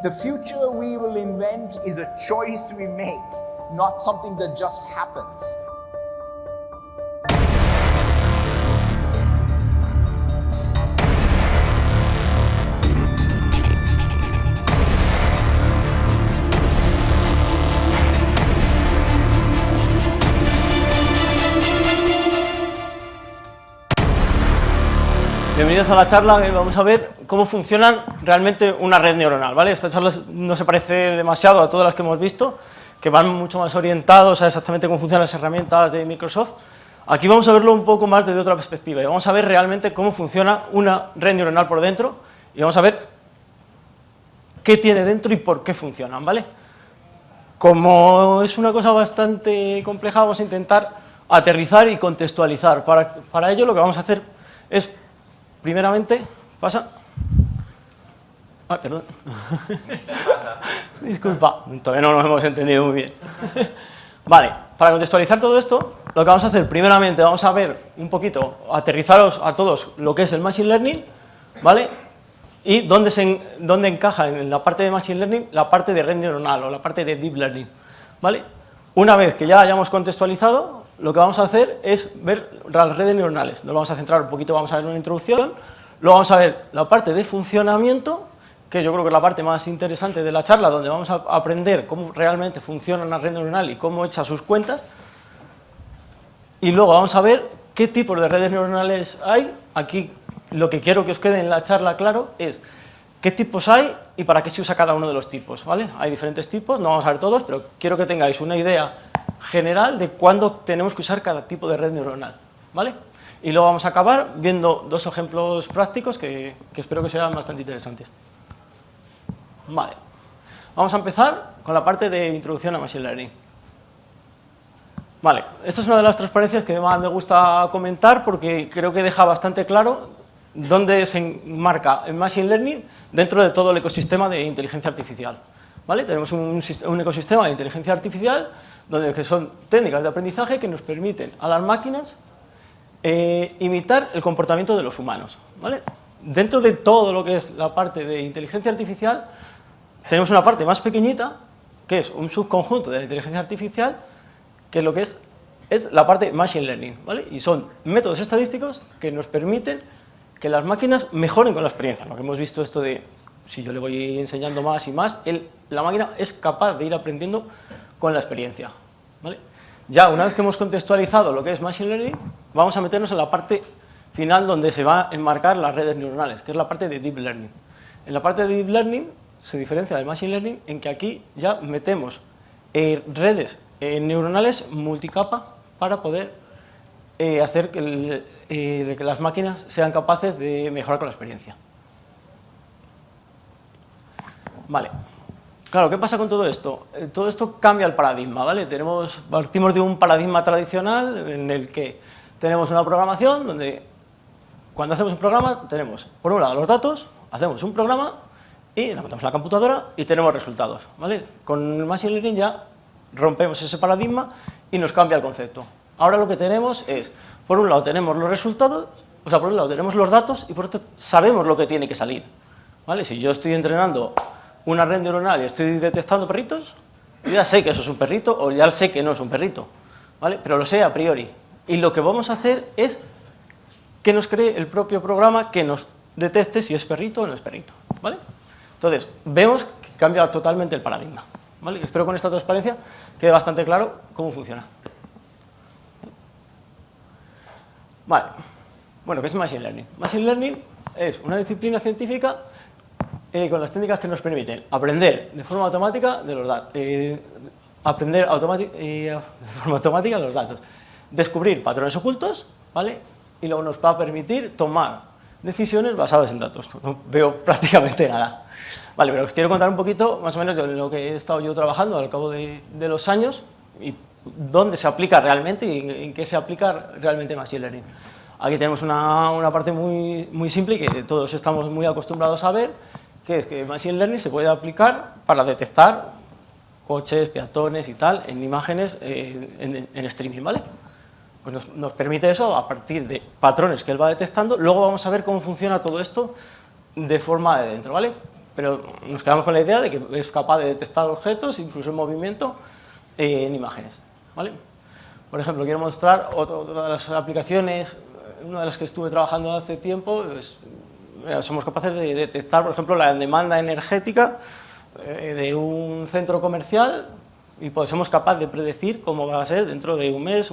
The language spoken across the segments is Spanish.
The future we will invent is a choice we make, not something that just happens. Bienvenidos a la charla, vamos a ver cómo funciona realmente una red neuronal, ¿vale? Esta charla no se parece demasiado a todas las que hemos visto, que van mucho más orientados a exactamente cómo funcionan las herramientas de Microsoft. Aquí vamos a verlo un poco más desde otra perspectiva y vamos a ver realmente cómo funciona una red neuronal por dentro y vamos a ver qué tiene dentro y por qué funcionan, ¿vale? Como es una cosa bastante compleja, vamos a intentar aterrizar y contextualizar. Para ello lo que vamos a hacer es, primeramente, perdón. Disculpa, todavía no nos hemos entendido muy bien. Vale, para contextualizar todo esto, lo que vamos a hacer, primeramente, vamos a ver un poquito, aterrizaros a todos lo que es el Machine Learning, ¿vale? Y dónde encaja en la parte de Machine Learning la parte de red neuronal o la parte de Deep Learning, ¿vale? Una vez que ya hayamos contextualizado, lo que vamos a hacer es ver las redes neuronales. Nos vamos a centrar un poquito, vamos a ver una introducción, luego vamos a ver la parte de funcionamiento, que yo creo que es la parte más interesante de la charla, donde vamos a aprender cómo realmente funciona una red neuronal y cómo echa sus cuentas, y luego vamos a ver qué tipos de redes neuronales hay. Aquí lo que quiero que os quede en la charla claro es qué tipos hay y para qué se usa cada uno de los tipos, ¿vale? Hay diferentes tipos, no vamos a ver todos, pero quiero que tengáis una idea general de cuándo tenemos que usar cada tipo de red neuronal, ¿vale? Y luego vamos a acabar viendo dos ejemplos prácticos que espero que sean bastante interesantes. Vale, vamos a empezar con la parte de introducción a Machine Learning. Vale, esta es una de las transparencias que más me gusta comentar porque creo que deja bastante claro dónde se enmarca el Machine Learning dentro de todo el ecosistema de inteligencia artificial, ¿vale? Tenemos un ecosistema de inteligencia artificial que son técnicas de aprendizaje que nos permiten a las máquinas imitar el comportamiento de los humanos, ¿vale? Dentro de todo lo que es la parte de inteligencia artificial, tenemos una parte más pequeñita, que es un subconjunto de la inteligencia artificial, que lo que es la parte Machine Learning, ¿vale? Y son métodos estadísticos que nos permiten que las máquinas mejoren con la experiencia. Lo que hemos visto esto de, si yo le voy enseñando más y más, la máquina es capaz de ir aprendiendo con la experiencia, ¿vale? Ya una vez que hemos contextualizado lo que es Machine Learning, vamos a meternos en la parte final donde se va a enmarcar las redes neuronales, que es la parte de Deep Learning. En la parte de Deep Learning se diferencia del Machine Learning en que aquí ya metemos redes neuronales multicapa para poder hacer que las máquinas sean capaces de mejorar con la experiencia. Vale. Claro, ¿qué pasa con todo esto? Todo esto cambia el paradigma, ¿vale? Partimos de un paradigma tradicional en el que tenemos una programación donde cuando hacemos un programa tenemos, por un lado, los datos, hacemos un programa y lo metemos en la computadora y tenemos resultados, ¿vale? Con el Machine Learning ya rompemos ese paradigma y nos cambia el concepto. Ahora lo que tenemos es, por un lado tenemos los resultados, o sea, por un lado tenemos los datos y por otro sabemos lo que tiene que salir, ¿vale? Si yo estoy entrenando una red neuronal y estoy detectando perritos, yo ya sé que eso es un perrito o ya sé que no es un perrito, ¿vale? Pero lo sé a priori. Y lo que vamos a hacer es que nos cree el propio programa que nos detecte si es perrito o no es perrito, ¿vale? Entonces, vemos que cambia totalmente el paradigma, ¿vale? Espero con esta transparencia quede bastante claro cómo funciona. Vale. Bueno, ¿qué es Machine Learning? Machine Learning es una disciplina científica con las técnicas que nos permiten aprender de forma automática de los datos, de forma automática los datos, descubrir patrones ocultos, ¿vale? Y luego nos va a permitir tomar decisiones basadas en datos. No veo prácticamente nada. Vale, pero os quiero contar un poquito más o menos de lo que he estado yo trabajando al cabo de los años y dónde se aplica realmente y en qué se aplica realmente Machine Learning. Aquí tenemos una parte muy simple y que todos estamos muy acostumbrados a ver, que es que Machine Learning se puede aplicar para detectar coches, peatones y tal en imágenes en streaming, ¿vale? Pues nos permite eso a partir de patrones que él va detectando. Luego vamos a ver cómo funciona todo esto de forma de dentro, ¿vale? pero nos quedamos con la idea de que es capaz de detectar objetos, incluso en movimiento, en imágenes, ¿vale? Por ejemplo, quiero mostrar otra de las aplicaciones, una de las que estuve trabajando hace tiempo, somos capaces de detectar, por ejemplo, la demanda energética de un centro comercial y pues somos capaces de predecir cómo va a ser dentro de un mes,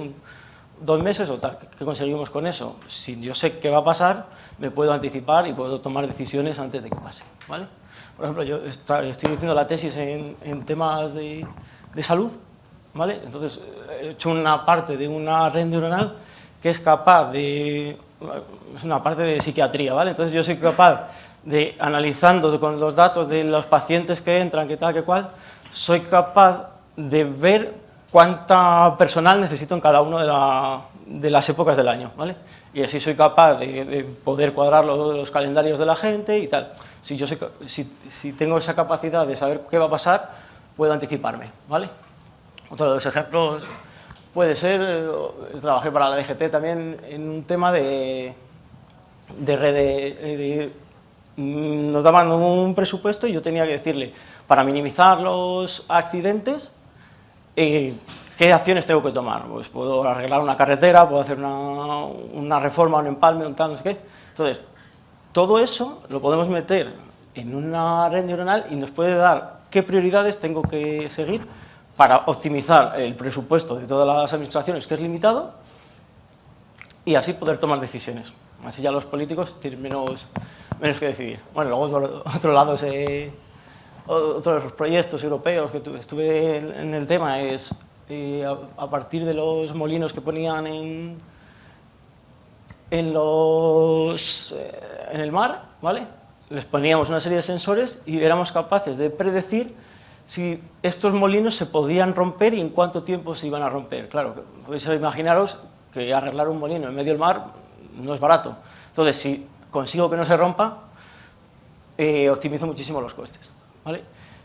2 meses o tal. ¿Qué conseguimos con eso? Si yo sé qué va a pasar, me puedo anticipar y puedo tomar decisiones antes de que pase, ¿vale? Por ejemplo, yo estoy haciendo la tesis en temas de salud, ¿vale? Entonces, he hecho una parte de una red neuronal que es capaz de... es una parte de psiquiatría, ¿vale? Entonces, yo soy capaz de, analizando con los datos de los pacientes que entran, que tal, que cual, soy capaz de ver cuánta personal necesito en cada una de las épocas del año, ¿vale? Y así soy capaz de poder cuadrar los calendarios de la gente y tal. Si tengo esa capacidad de saber qué va a pasar, puedo anticiparme, ¿vale? Otro de los ejemplos puede ser, trabajé para la DGT también en un tema de red, nos daban un presupuesto y yo tenía que decirle, para minimizar los accidentes, ¿qué acciones tengo que tomar? Pues puedo arreglar una carretera, puedo hacer una reforma, un empalme, un tal, no sé qué. Entonces, todo eso lo podemos meter en una red neuronal y nos puede dar qué prioridades tengo que seguir para optimizar el presupuesto de todas las administraciones, que es limitado, y así poder tomar decisiones. Así ya los políticos tienen menos que decidir. Bueno, luego por otro lado, otro de los proyectos europeos que estuve en el tema es a partir de los molinos que ponían en el mar, ¿vale? Les poníamos una serie de sensores y éramos capaces de predecir si estos molinos se podían romper y en cuánto tiempo se iban a romper. Claro, podéis imaginaros que arreglar un molino en medio del mar no es barato. Entonces, si consigo que no se rompa, optimizo muchísimo los costes, ¿vale?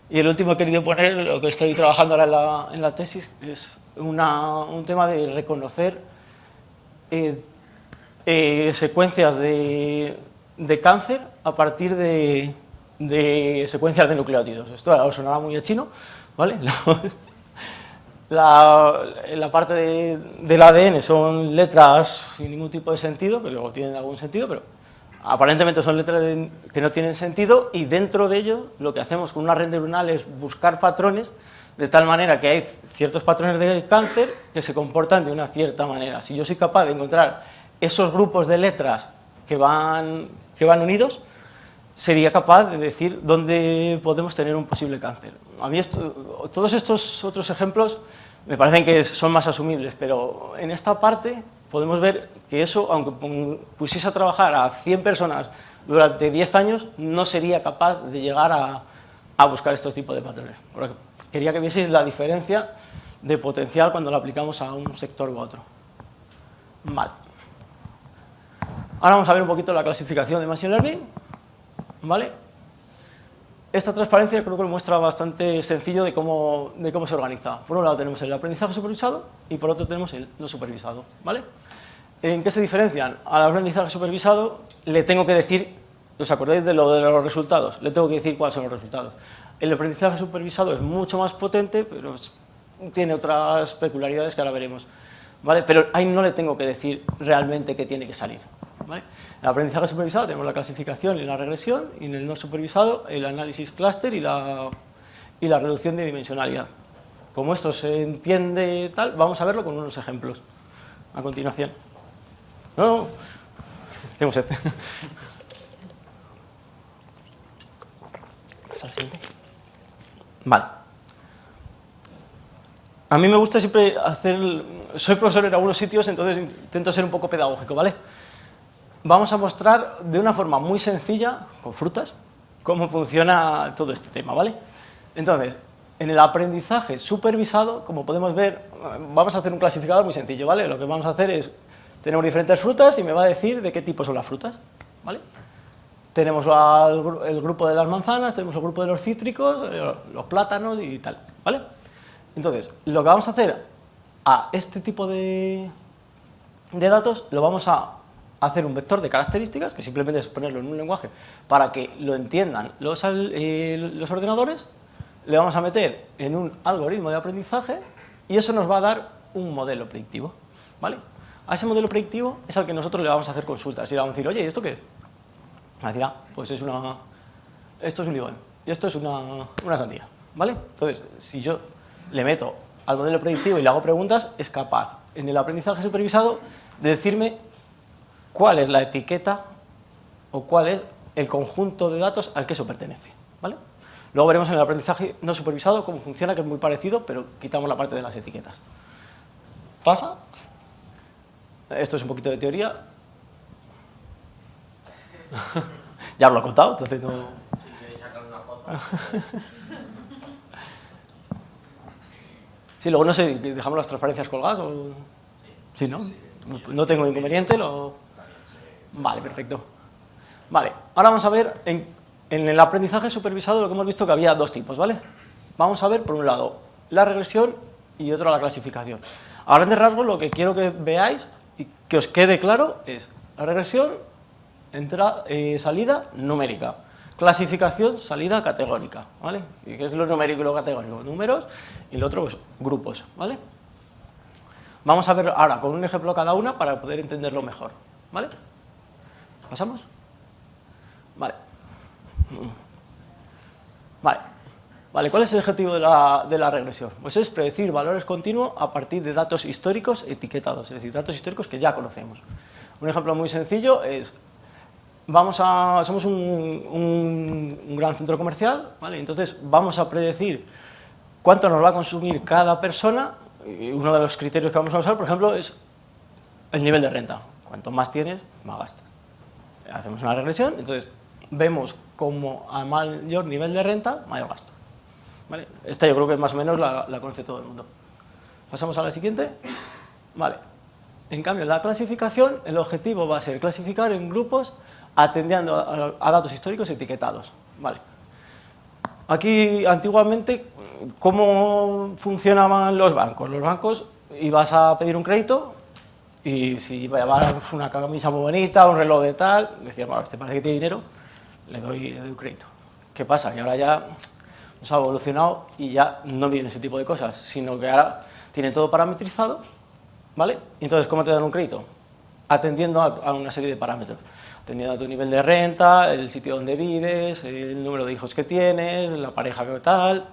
Y el último que he querido poner, lo que estoy trabajando ahora en la tesis, es un tema de reconocer secuencias de cáncer a partir de secuencias de nucleótidos. Esto ahora os sonará muy a chino, ¿vale? La parte del ADN son letras sin ningún tipo de sentido, pero luego tienen algún sentido, pero aparentemente son letras que no tienen sentido, y dentro de ello lo que hacemos con una red neuronal es buscar patrones de tal manera que hay ciertos patrones de cáncer que se comportan de una cierta manera. Si yo soy capaz de encontrar esos grupos de letras que van unidos, sería capaz de decir dónde podemos tener un posible cáncer. A mí todos estos otros ejemplos me parecen que son más asumibles, pero en esta parte podemos ver que eso, aunque pusiese a trabajar a 100 personas durante 10 años, no sería capaz de llegar a buscar estos tipos de patrones. Quería que vieseis la diferencia de potencial cuando lo aplicamos a un sector u otro. Vale. Ahora vamos a ver un poquito la clasificación de Machine Learning, ¿vale? Esta transparencia creo que lo muestra bastante sencillo de cómo se organiza. Por un lado tenemos el aprendizaje supervisado y por otro tenemos el no supervisado, ¿vale? ¿En qué se diferencian? Al aprendizaje supervisado le tengo que decir, ¿os acordáis de los resultados? Le tengo que decir cuáles son los resultados. El aprendizaje supervisado es mucho más potente, pero tiene otras peculiaridades que ahora veremos, ¿vale? Pero ahí no le tengo que decir realmente qué tiene que salir, ¿vale? En el aprendizaje supervisado tenemos la clasificación y la regresión, y en el no supervisado el análisis clúster y la reducción de dimensionalidad. Como esto se entiende tal, vamos a verlo con unos ejemplos a continuación. No, tenemos sed. ¿Pasa al siguiente? Vale. A mí me gusta siempre soy profesor en algunos sitios, entonces intento ser un poco pedagógico, ¿vale? Vamos a mostrar de una forma muy sencilla, con frutas, cómo funciona todo este tema, ¿vale? Entonces, en el aprendizaje supervisado, como podemos ver, vamos a hacer un clasificador muy sencillo, ¿vale? Lo que vamos a hacer es, tenemos diferentes frutas y me va a decir de qué tipo son las frutas, ¿vale? Tenemos el grupo de las manzanas, tenemos el grupo de los cítricos, los plátanos y tal, ¿vale? Entonces, lo que vamos a hacer a este tipo de datos, lo vamos a hacer un vector de características, que simplemente es ponerlo en un lenguaje para que lo entiendan los ordenadores, le vamos a meter en un algoritmo de aprendizaje y eso nos va a dar un modelo predictivo, ¿vale? A ese modelo predictivo es al que nosotros le vamos a hacer consultas y le vamos a decir, oye, ¿y esto qué es? Va a decir, pues esto es un limón y esto es una sandía, ¿vale? Entonces, si yo le meto al modelo predictivo y le hago preguntas, es capaz, en el aprendizaje supervisado, de decirme cuál es la etiqueta o cuál es el conjunto de datos al que eso pertenece, ¿vale? Luego veremos en el aprendizaje no supervisado cómo funciona, que es muy parecido, pero quitamos la parte de las etiquetas. ¿Pasa? Esto es un poquito de teoría. Ya os lo he contado, entonces no... Si queréis sacar una foto. Sí, luego no sé, ¿dejamos las transparencias colgadas o...? Sí, ¿no? No tengo inconveniente, Vale, perfecto. Vale, ahora vamos a ver, en el aprendizaje supervisado lo que hemos visto que había dos tipos, ¿vale? Vamos a ver, por un lado, la regresión y otro la clasificación. A grandes rasgos, lo que quiero que veáis y que os quede claro es la regresión, salida numérica, clasificación, salida categórica, ¿vale? ¿Y qué es lo numérico y lo categórico? Números y lo otro, pues, grupos, ¿vale? Vamos a ver ahora con un ejemplo cada una para poder entenderlo mejor, ¿vale? ¿Pasamos? Vale. Vale, ¿cuál es el objetivo de la regresión? Pues es predecir valores continuos a partir de datos históricos etiquetados, es decir, datos históricos que ya conocemos. Un ejemplo muy sencillo es, somos un gran centro comercial, ¿vale? Entonces vamos a predecir cuánto nos va a consumir cada persona, y uno de los criterios que vamos a usar, por ejemplo, es el nivel de renta. Cuanto más tienes, más gastas. Hacemos una regresión, entonces vemos como a mayor nivel de renta, mayor gasto. ¿Vale? Esta yo creo que más o menos la conoce todo el mundo. Pasamos a la siguiente. Vale. En cambio, en la clasificación, el objetivo va a ser clasificar en grupos atendiendo a datos históricos etiquetados. Vale. Aquí, antiguamente, ¿cómo funcionaban los bancos? Los bancos, ibas a pedir un crédito y si llevabas una camisa muy bonita, un reloj de tal, decías, bueno, este parece que tiene dinero, le doy un crédito. ¿Qué pasa? Que ahora ya nos ha evolucionado y ya no viene ese tipo de cosas, sino que ahora tienen todo parametrizado, ¿vale? Entonces, ¿cómo te dan un crédito? Atendiendo a una serie de parámetros. Atendiendo a tu nivel de renta, el sitio donde vives, el número de hijos que tienes, la pareja que tal.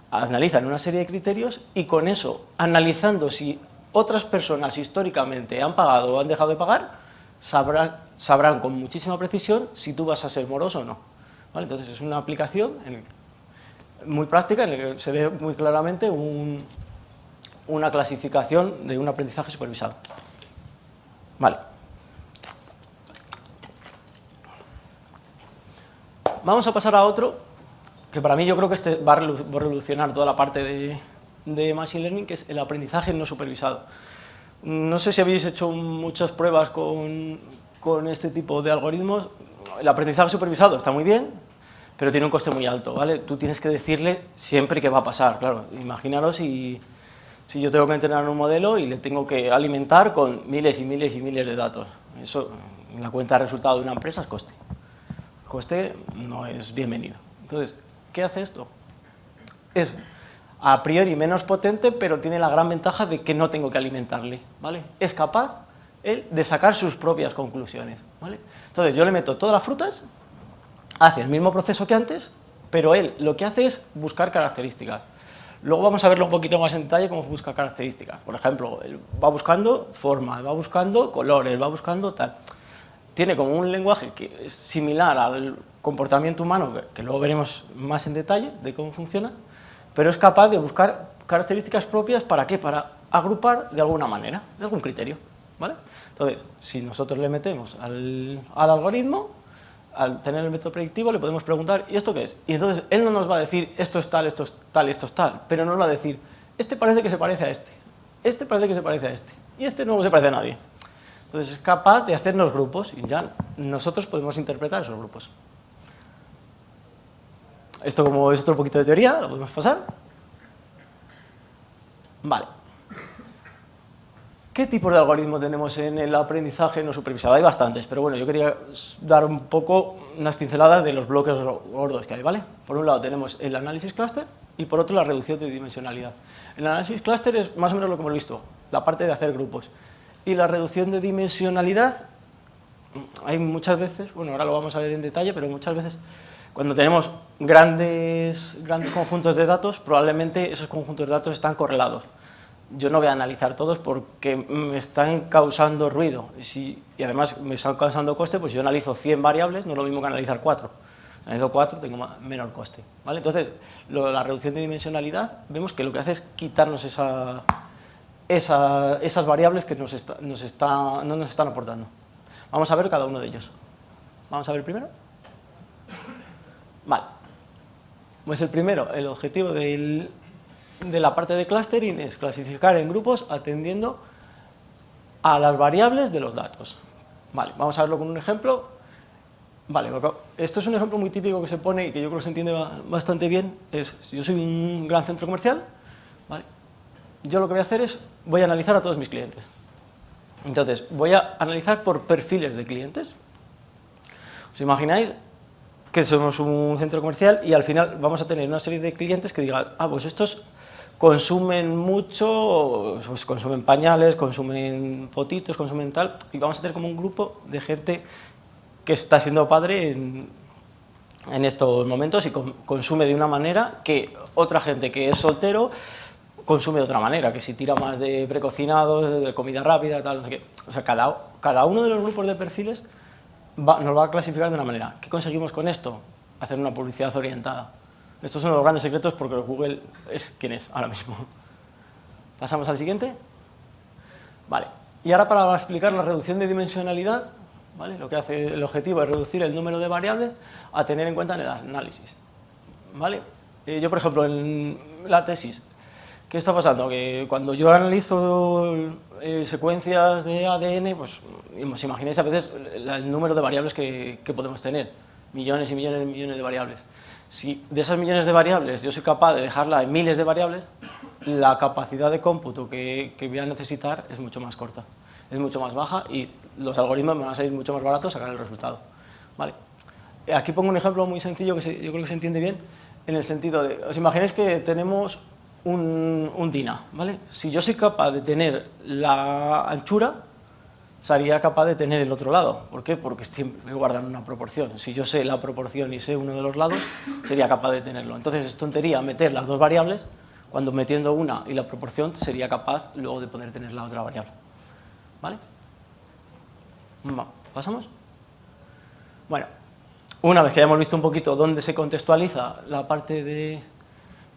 Analizan una serie de criterios y con eso, analizando si otras personas históricamente han pagado o han dejado de pagar, sabrán con muchísima precisión si tú vas a ser moroso o no. ¿Vale? Entonces es una aplicación muy práctica en la que se ve muy claramente una clasificación de un aprendizaje supervisado. Vale. Vamos a pasar a otro, que para mí yo creo que este va a revolucionar toda la parte de Machine Learning, que es el aprendizaje no supervisado. No sé si habéis hecho muchas pruebas con este tipo de algoritmos. El aprendizaje supervisado está muy bien, pero tiene un coste muy alto, ¿vale? Tú tienes que decirle siempre qué va a pasar, claro. Imaginaros si yo tengo que entrenar un modelo y le tengo que alimentar con miles y miles y miles de datos. Eso, en la cuenta de resultado de una empresa, es coste. Coste no es bienvenido. Entonces, ¿qué hace esto? Es a priori menos potente, pero tiene la gran ventaja de que no tengo que alimentarle, ¿vale? Es capaz él de sacar sus propias conclusiones, ¿vale? Entonces, yo le meto todas las frutas, hace el mismo proceso que antes, pero él lo que hace es buscar características. Luego vamos a verlo un poquito más en detalle cómo busca características. Por ejemplo, él va buscando forma, va buscando colores, va buscando tal. Tiene como un lenguaje que es similar al comportamiento humano, que luego veremos más en detalle de cómo funciona, pero es capaz de buscar características propias, ¿para qué? Para agrupar de alguna manera, de algún criterio, ¿vale? Entonces, si nosotros le metemos al algoritmo, al tener el método predictivo, le podemos preguntar, ¿y esto qué es? Y entonces él no nos va a decir, esto es tal, esto es tal, esto es tal, pero nos va a decir, este parece que se parece a este parece que se parece a este, y este no se parece a nadie. Entonces es capaz de hacernos grupos y ya nosotros podemos interpretar esos grupos. Esto, como es otro poquito de teoría, lo podemos pasar. Vale. ¿Qué tipos de algoritmos tenemos en el aprendizaje no supervisado? Hay bastantes, pero bueno, yo quería dar un poco unas pinceladas de los bloques gordos que hay, ¿vale? Por un lado tenemos el análisis clúster y por otro la reducción de dimensionalidad. El análisis clúster es más o menos lo que hemos visto, la parte de hacer grupos. Y la reducción de dimensionalidad, hay muchas veces, bueno, ahora lo vamos a ver en detalle, pero muchas veces cuando tenemos grandes conjuntos de datos, probablemente esos conjuntos de datos están correlados. Yo no voy a analizar todos porque me están causando ruido y además me están causando coste, pues yo analizo 100 variables, no es lo mismo que analizar 4. Analizo 4, tengo menor coste, ¿vale? Entonces, la reducción de dimensionalidad, vemos que lo que hace es quitarnos esas variables que no nos están aportando. Vamos a ver cada uno de ellos. Vamos a ver el primero. Vale. Pues el primero, el objetivo de la parte de clustering es clasificar en grupos atendiendo a las variables de los datos. Vale, vamos a verlo con un ejemplo. Vale, esto es un ejemplo muy típico que se pone y que yo creo que se entiende bastante bien. Yo soy un gran centro comercial, ¿vale? Yo lo que voy a hacer es, voy a analizar a todos mis clientes. Entonces, voy a analizar por perfiles de clientes. ¿Os imagináis que somos un centro comercial y al final vamos a tener una serie de clientes que digan, pues estos consumen mucho, pues consumen pañales, consumen potitos, consumen tal, y vamos a tener como un grupo de gente que está siendo padre en estos momentos y consume de una manera que otra gente que es soltero consume de otra manera, que si tira más de precocinados, de comida rápida, tal, no sé qué. O sea, cada uno de los grupos de perfiles nos va a clasificar de una manera. ¿Qué conseguimos con esto? Hacer una publicidad orientada. Estos son los grandes secretos porque Google es quien es ahora mismo. Pasamos al siguiente. Vale. Y ahora para explicar la reducción de dimensionalidad, ¿vale? Lo que hace el objetivo es reducir el número de variables a tener en cuenta en el análisis. ¿Vale? Yo, por ejemplo, en la tesis, ¿qué está pasando? Que cuando yo analizo secuencias de ADN, pues os imagináis a veces el número de variables que podemos tener. Millones y millones y millones de variables. Si de esas millones de variables yo soy capaz de dejarla en miles de variables, la capacidad de cómputo que voy a necesitar es mucho más corta, es mucho más baja y los algoritmos me van a salir mucho más baratos sacar el resultado. ¿Vale? Aquí pongo un ejemplo muy sencillo que yo creo que se entiende bien, en el sentido de, os imagináis que tenemos un DINA, ¿vale? Si yo soy capaz de tener la anchura, sería capaz de tener el otro lado. ¿Por qué? Porque siempre guardan una proporción. Si yo sé la proporción y sé uno de los lados, sería capaz de tenerlo. Entonces es tontería meter las dos variables, cuando metiendo una y la proporción sería capaz luego de poder tener la otra variable. ¿Vale? ¿Pasamos? Bueno, una vez que hayamos visto un poquito dónde se contextualiza la parte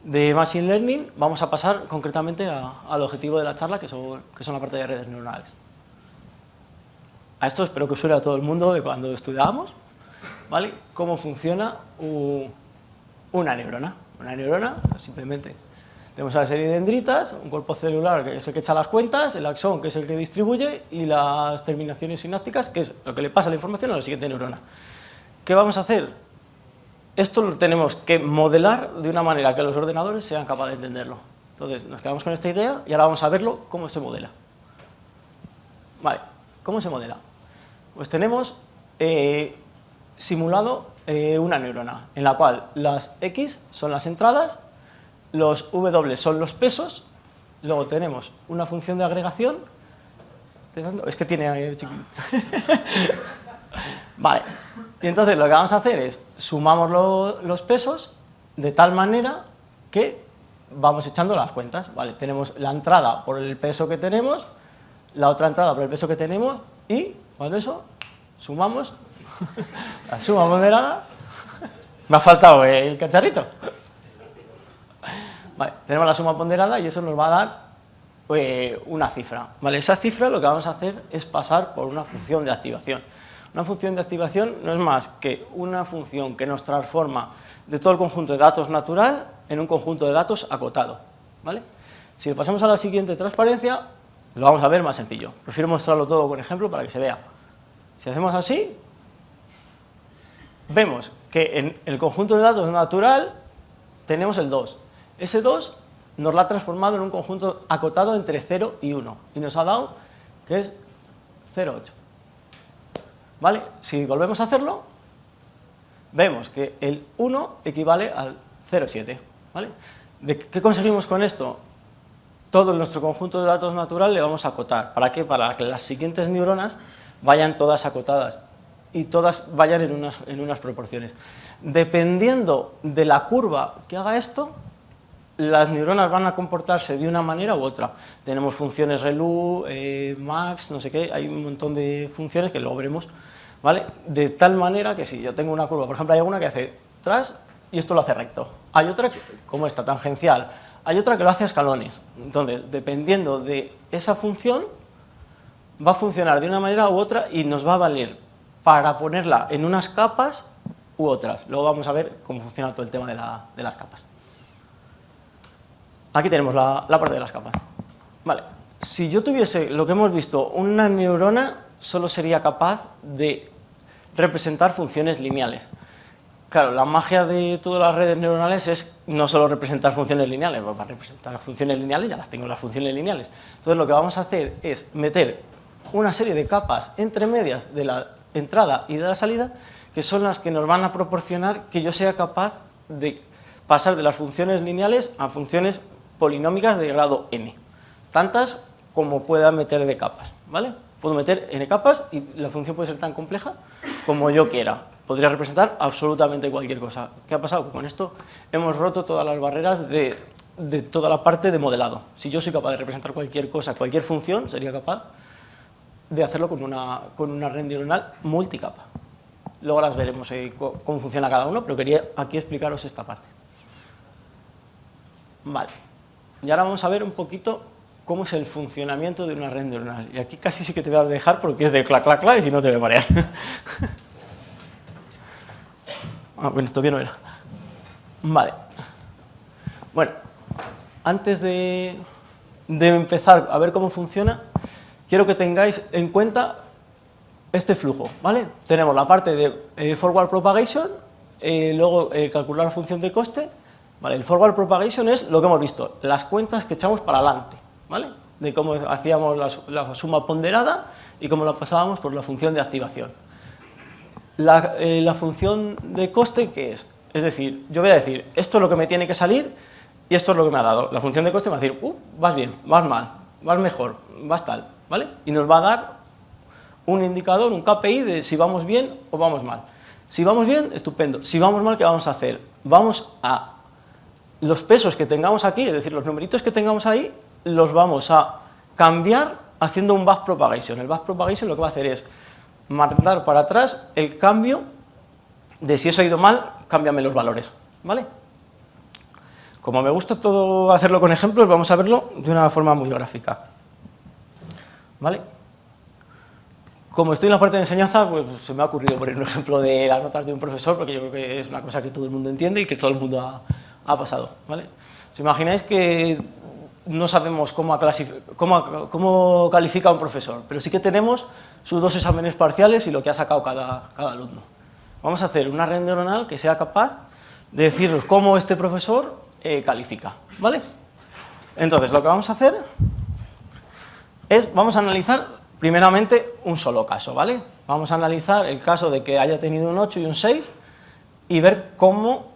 de Machine Learning, vamos a pasar concretamente al objetivo de la charla, que son la parte de redes neuronales. A esto espero que os suene a todo el mundo de cuando estudiábamos, ¿vale? Cómo funciona una neurona. Una neurona, simplemente tenemos una serie de dendritas, un cuerpo celular que es el que echa las cuentas, el axón que es el que distribuye y las terminaciones sinápticas, que es lo que le pasa la información a la siguiente neurona. ¿Qué vamos a hacer? Esto lo tenemos que modelar de una manera que los ordenadores sean capaces de entenderlo. Entonces, nos quedamos con esta idea y ahora vamos a verlo cómo se modela. Vale, ¿cómo se modela? Pues tenemos simulado una neurona, en la cual las X son las entradas, los W son los pesos, luego tenemos una función de agregación, es que tiene chiquito. Vale, y entonces lo que vamos a hacer es sumamos los pesos de tal manera que vamos echando las cuentas, ¿vale? Tenemos la entrada por el peso que tenemos, la otra entrada por el peso que tenemos y con eso sumamos la suma ponderada. Me ha faltado el cacharrito. Vale, tenemos la suma ponderada y eso nos va a dar una cifra. Vale, esa cifra lo que vamos a hacer es pasar por una función de activación. Una función de activación no es más que una función que nos transforma de todo el conjunto de datos natural en un conjunto de datos acotado. ¿Vale? Si le pasamos a la siguiente transparencia, lo vamos a ver más sencillo. Prefiero mostrarlo todo con ejemplo para que se vea. Si hacemos así, vemos que en el conjunto de datos natural tenemos el 2. Ese 2 nos lo ha transformado en un conjunto acotado entre 0 y 1 y nos ha dado que es 0,8. ¿Vale? Si volvemos a hacerlo, vemos que el 1 equivale al 0,7. ¿Vale? ¿Qué conseguimos con esto? Todo nuestro conjunto de datos natural le vamos a acotar. ¿Para qué? Para que las siguientes neuronas vayan todas acotadas y todas vayan en unas proporciones. Dependiendo de la curva que haga esto, las neuronas van a comportarse de una manera u otra. Tenemos funciones ReLU, Max, no sé qué, hay un montón de funciones que luego veremos, ¿vale? De tal manera que si yo tengo una curva, por ejemplo, hay alguna que hace tras y esto lo hace recto. Hay otra, como esta, tangencial. Hay otra que lo hace a escalones. Entonces, dependiendo de esa función, va a funcionar de una manera u otra y nos va a valer para ponerla en unas capas u otras. Luego vamos a ver cómo funciona todo el tema de las capas. Aquí tenemos la parte de las capas. Vale. Si yo tuviese lo que hemos visto, una neurona solo sería capaz de representar funciones lineales. Claro, la magia de todas las redes neuronales es no solo representar funciones lineales, para representar funciones lineales ya las tengo las funciones lineales. Entonces lo que vamos a hacer es meter una serie de capas entre medias de la entrada y de la salida, que son las que nos van a proporcionar que yo sea capaz de pasar de las funciones lineales a funciones polinómicas de grado n, tantas como pueda meter de capas, ¿vale? Puedo meter n capas y la función puede ser tan compleja como yo quiera. Podría representar absolutamente cualquier cosa. ¿Qué ha pasado? Con esto hemos roto todas las barreras de toda la parte de modelado. Si yo soy capaz de representar cualquier cosa, cualquier función, sería capaz de hacerlo con una red neuronal multicapa. Luego las veremos cómo funciona cada uno, pero quería aquí explicaros esta parte. Vale. Y ahora vamos a ver un poquito cómo es el funcionamiento de una red neuronal. Y aquí casi sí que te voy a dejar porque es de clac, clac, clac y si no te voy a marear. Ah, bueno, esto bien no era. Vale. Bueno, antes de empezar a ver cómo funciona, quiero que tengáis en cuenta este flujo, ¿vale? Tenemos la parte de forward propagation, luego calcular la función de coste, ¿vale? El forward propagation es lo que hemos visto, las cuentas que echamos para adelante, ¿vale? De cómo hacíamos la suma ponderada y cómo la pasábamos por la función de activación. La función de coste, ¿qué es? Es decir, yo voy a decir, esto es lo que me tiene que salir y esto es lo que me ha dado. La función de coste me va a decir, vas bien, vas mal, vas mejor, vas tal, ¿vale? Y nos va a dar un indicador, un KPI de si vamos bien o vamos mal. Si vamos bien, estupendo. Si vamos mal, ¿qué vamos a hacer? Vamos a los pesos que tengamos aquí, es decir, los numeritos que tengamos ahí, los vamos a cambiar haciendo un backpropagation. El backpropagation lo que va a hacer es mandar para atrás el cambio de si eso ha ido mal, cámbiame los valores, ¿vale? Como me gusta todo hacerlo con ejemplos, vamos a verlo de una forma muy gráfica, ¿vale? Como estoy en la parte de enseñanza, pues se me ha ocurrido poner un ejemplo de las notas de un profesor, porque yo creo que es una cosa que todo el mundo entiende y que todo el mundo ha pasado, ¿vale? ¿Os imagináis que no sabemos cómo califica un profesor, pero sí que tenemos sus 2 exámenes parciales y lo que ha sacado cada alumno? Vamos a hacer una red neuronal que sea capaz de decirnos cómo este profesor califica, ¿vale? Entonces, lo que vamos a hacer es, vamos a analizar primeramente un solo caso, ¿vale? Vamos a analizar el caso de que haya tenido un 8 y un 6 y ver cómo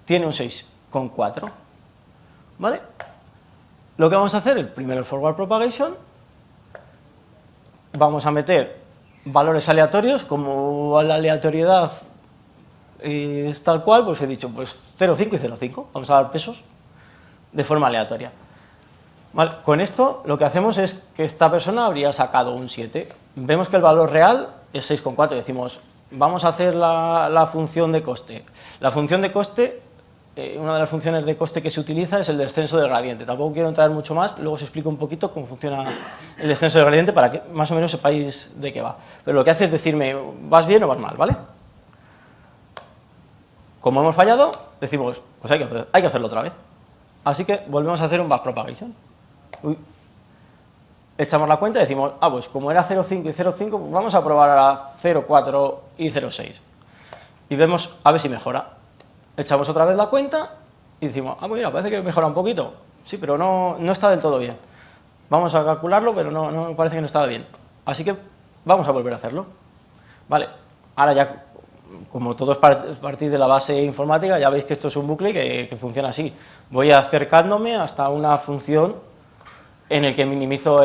tiene un 6,4, ¿vale? Lo que vamos a hacer, primero el forward propagation, vamos a meter valores aleatorios, como la aleatoriedad es tal cual, pues he dicho, pues 0,5 y 0,5, vamos a dar pesos de forma aleatoria. Vale, con esto lo que hacemos es que esta persona habría sacado un 7, vemos que el valor real es 6,4, decimos, vamos a hacer la función de coste. La función de coste, una de las funciones de coste que se utiliza es el descenso del gradiente. Tampoco quiero entrar mucho más, luego os explico un poquito cómo funciona el descenso del gradiente para que más o menos sepáis de qué va. Pero lo que hace es decirme, ¿vas bien o vas mal? ¿Vale? Como hemos fallado, decimos, pues hay que hacerlo otra vez. Así que volvemos a hacer un backpropagation. Echamos la cuenta y decimos, pues como era 0,5 y 0,5, pues vamos a probar a 0,4 y 0,6. Y vemos a ver si mejora. Echamos otra vez la cuenta y decimos, pues mira, parece que mejora un poquito. Sí, pero no está del todo bien. Vamos a calcularlo, pero no parece que no estaba bien. Así que vamos a volver a hacerlo. Vale, ahora ya, como todos partís de la base informática, ya veis que esto es un bucle que funciona así. Voy acercándome hasta una función en el que minimizo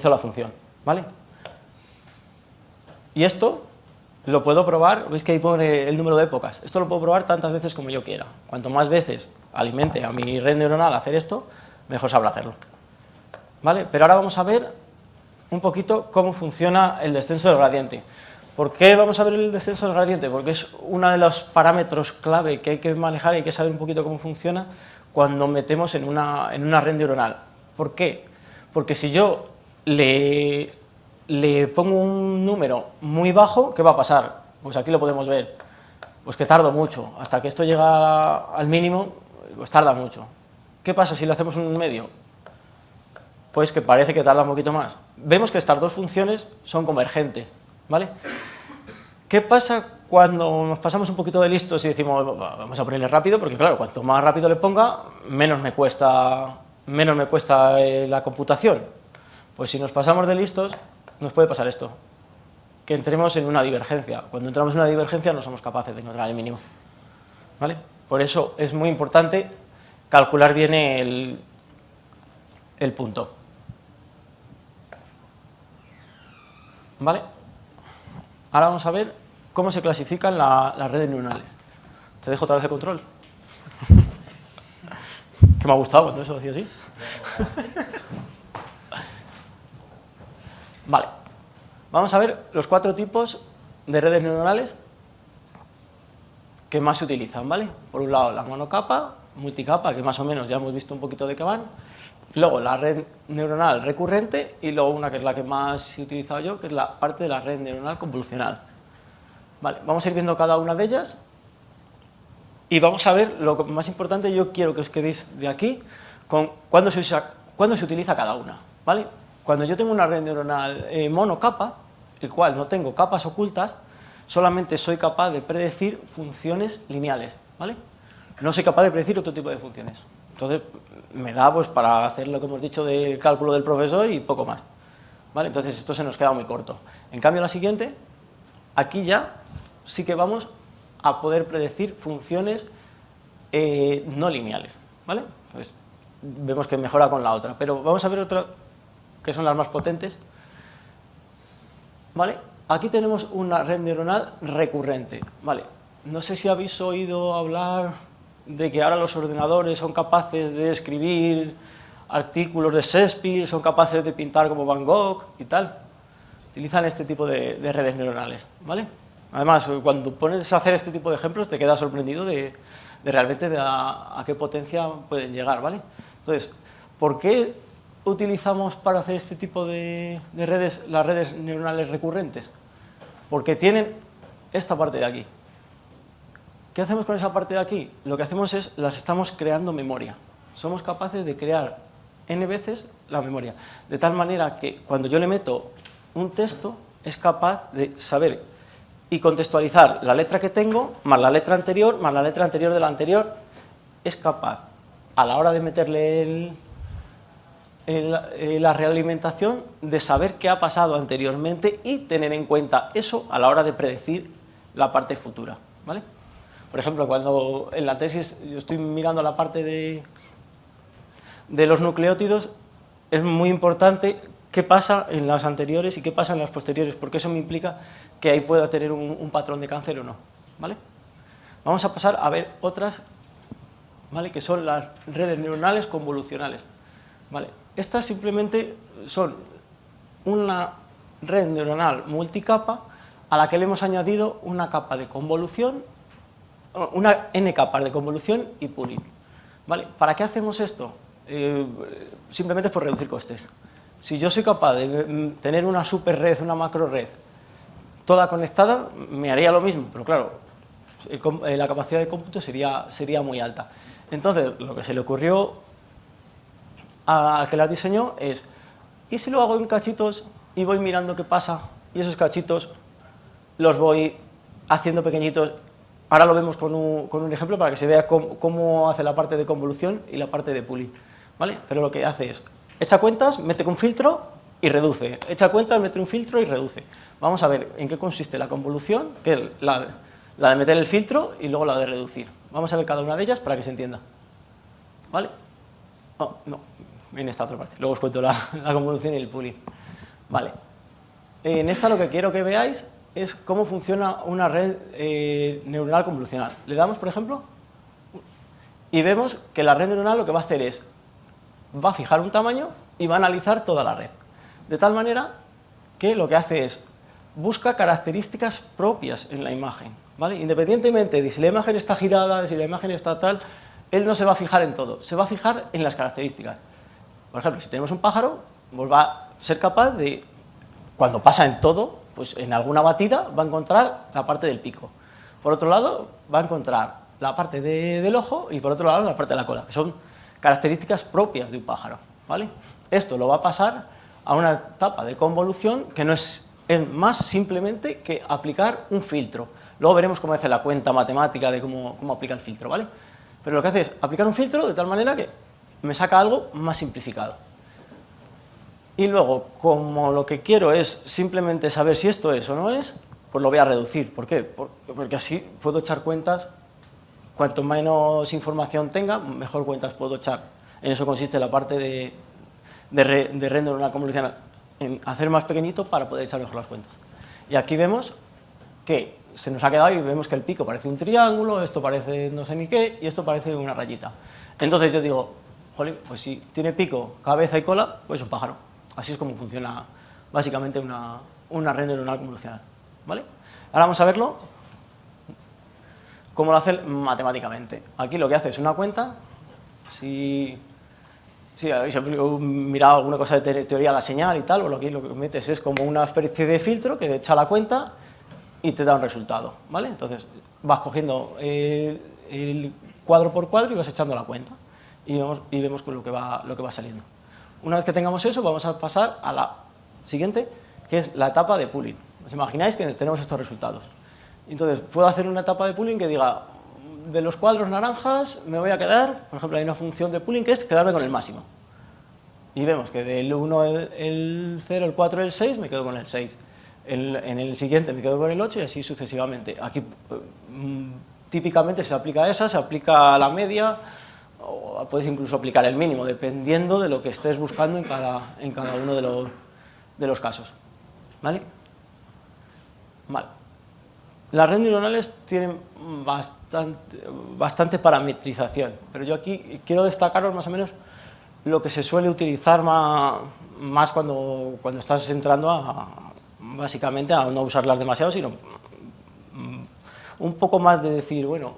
la función, ¿vale? Y esto lo puedo probar, veis que ahí pone el número de épocas. Esto lo puedo probar tantas veces como yo quiera. Cuanto más veces alimente a mi red neuronal a hacer esto, mejor sabrá hacerlo, ¿vale? Pero ahora vamos a ver un poquito cómo funciona el descenso del gradiente. ¿Por qué vamos a ver el descenso del gradiente? Porque es uno de los parámetros clave que hay que manejar y hay que saber un poquito cómo funciona cuando metemos en una red neuronal. ¿Por qué? Porque si yo le pongo un número muy bajo, ¿qué va a pasar? Pues aquí lo podemos ver, pues que tardo mucho, hasta que esto llega al mínimo, pues tarda mucho. ¿Qué pasa si le hacemos un medio? Pues que parece que tarda un poquito más. Vemos que estas dos funciones son convergentes, ¿vale? ¿Qué pasa cuando nos pasamos un poquito de listos y decimos, vamos a ponerle rápido? Porque claro, cuanto más rápido le ponga, menos me cuesta la computación. Pues si nos pasamos de listos, nos puede pasar esto, que entremos en una divergencia. Cuando entramos en una divergencia no somos capaces de encontrar el mínimo, ¿vale? Por eso es muy importante calcular bien el punto, ¿vale? Ahora vamos a ver cómo se clasifican las redes neuronales. Te dejo otra vez de control. Que me ha gustado cuando eso decía así. Vale, vamos a ver los 4 tipos de redes neuronales que más se utilizan, ¿vale? Por un lado la monocapa, multicapa, que más o menos ya hemos visto un poquito de qué van, luego la red neuronal recurrente y luego una que es la que más he utilizado yo, que es la parte de la red neuronal convolucional. Vale, vamos a ir viendo cada una de ellas y vamos a ver lo más importante. Yo quiero que os quedéis de aquí con cuándo se utiliza cada una, ¿vale? Cuando yo tengo una red neuronal monocapa, el cual no tengo capas ocultas, solamente soy capaz de predecir funciones lineales, ¿vale? No soy capaz de predecir otro tipo de funciones. Entonces, me da pues para hacer lo que hemos dicho del cálculo del profesor y poco más, ¿vale? Entonces, esto se nos queda muy corto. En cambio, la siguiente, aquí ya sí que vamos a poder predecir funciones no lineales, ¿vale? Entonces, vemos que mejora con la otra, pero vamos a ver otra que son las más potentes, ¿vale? Aquí tenemos una red neuronal recurrente, ¿vale? No sé si habéis oído hablar de que ahora los ordenadores son capaces de escribir artículos de Shakespeare, son capaces de pintar como Van Gogh y tal. Utilizan este tipo de redes neuronales, ¿vale? Además, cuando pones a hacer este tipo de ejemplos, te quedas sorprendido de realmente a qué potencia pueden llegar, ¿vale? Entonces, ¿por qué utilizamos para hacer este tipo de redes las redes neuronales recurrentes? Porque tienen esta parte de aquí. ¿Qué hacemos con esa parte de aquí? Lo que hacemos es, las estamos creando memoria. Somos capaces de crear n veces la memoria, de tal manera que cuando yo le meto un texto, es capaz de saber y contextualizar la letra que tengo, más la letra anterior, más la letra anterior de la anterior. Es capaz, a la hora de meterle la realimentación, de saber qué ha pasado anteriormente y tener en cuenta eso a la hora de predecir la parte futura, ¿vale? Por ejemplo, cuando en la tesis yo estoy mirando la parte de los nucleótidos, es muy importante qué pasa en las anteriores y qué pasa en las posteriores, porque eso me implica que ahí pueda tener un patrón de cáncer o no, ¿vale? Vamos a pasar a ver otras, ¿vale? Que son las redes neuronales convolucionales, ¿vale? Estas simplemente son una red neuronal multicapa a la que le hemos añadido una capa de convolución, una n capas de convolución y pooling, ¿vale? ¿Para qué hacemos esto? Simplemente por reducir costes. Si yo soy capaz de tener una super red, una macro red, toda conectada, me haría lo mismo, pero claro, la capacidad de cómputo sería muy alta. Entonces, lo que se le ocurrió al que las diseñó es, ¿y si lo hago en cachitos y voy mirando qué pasa? Y esos cachitos los voy haciendo pequeñitos. Ahora lo vemos con un ejemplo para que se vea cómo hace la parte de convolución y la parte de pooling, ¿vale? Pero lo que hace es, echa cuentas, mete un filtro y reduce. Echa cuentas, mete un filtro y reduce. Vamos a ver en qué consiste la convolución, que es la de meter el filtro y luego la de reducir. Vamos a ver cada una de ellas para que se entienda. ¿Vale? Oh, no, en esta otra parte. Luego os cuento la convolución y el pooling. Vale. En esta lo que quiero que veáis es cómo funciona una red neuronal convolucional. Le damos, por ejemplo, y vemos que la red neuronal lo que va a hacer es, va a fijar un tamaño y va a analizar toda la red. De tal manera que lo que hace es, busca características propias en la imagen, ¿vale? Independientemente de si la imagen está girada, de si la imagen está tal, él no se va a fijar en todo, se va a fijar en las características. Por ejemplo, si tenemos un pájaro, pues va a ser capaz de, cuando pasa en todo, pues en alguna batida va a encontrar la parte del pico. Por otro lado, va a encontrar la parte del ojo y por otro lado la parte de la cola, que son características propias de un pájaro, ¿vale? Esto lo va a pasar a una etapa de convolución que no es más simplemente que aplicar un filtro. Luego veremos cómo hace la cuenta matemática de cómo aplica el filtro, ¿vale? Pero lo que hace es aplicar un filtro de tal manera que me saca algo más simplificado. Y luego, como lo que quiero es simplemente saber si esto es o no es, pues lo voy a reducir. ¿Por qué? Porque así puedo echar cuentas. Cuanto menos información tenga, mejor cuentas puedo echar. En eso consiste la parte de red neuronal convolucional, en hacer más pequeñito para poder echar mejor las cuentas. Y aquí vemos que se nos ha quedado y vemos que el pico parece un triángulo, esto parece no sé ni qué, y esto parece una rayita. Entonces yo digo, jolín, pues si tiene pico, cabeza y cola, pues es un pájaro. Así es como funciona básicamente una red neuronal convolucional, ¿vale? Ahora vamos a verlo cómo lo hace matemáticamente. Aquí lo que hace es una cuenta. Si habéis mirado alguna cosa de teoría de la señal y tal, pues aquí lo que metes es como una especie de filtro que echa la cuenta y te da un resultado, ¿vale? Entonces vas cogiendo el cuadro por cuadro y vas echando la cuenta y vemos con lo que va saliendo. Una vez que tengamos eso, vamos a pasar a la siguiente, que es la etapa de pooling. ¿Os imagináis que tenemos estos resultados? Entonces, puedo hacer una etapa de pooling que diga, de los cuadros naranjas me voy a quedar, por ejemplo, hay una función de pooling que es quedarme con el máximo. Y vemos que del 1, el 0, el 4, el 6, me quedo con el 6. En el siguiente me quedo con el 8 y así sucesivamente. Aquí típicamente se aplica esa, se aplica la media, o puedes incluso aplicar el mínimo, dependiendo de lo que estés buscando en cada uno de los casos. ¿Vale? Vale. Las redes neuronales tienen bastante parametrización, pero yo aquí quiero destacaros más o menos lo que se suele utilizar más cuando estás entrando básicamente a no usarlas demasiado, sino un poco más de decir, bueno,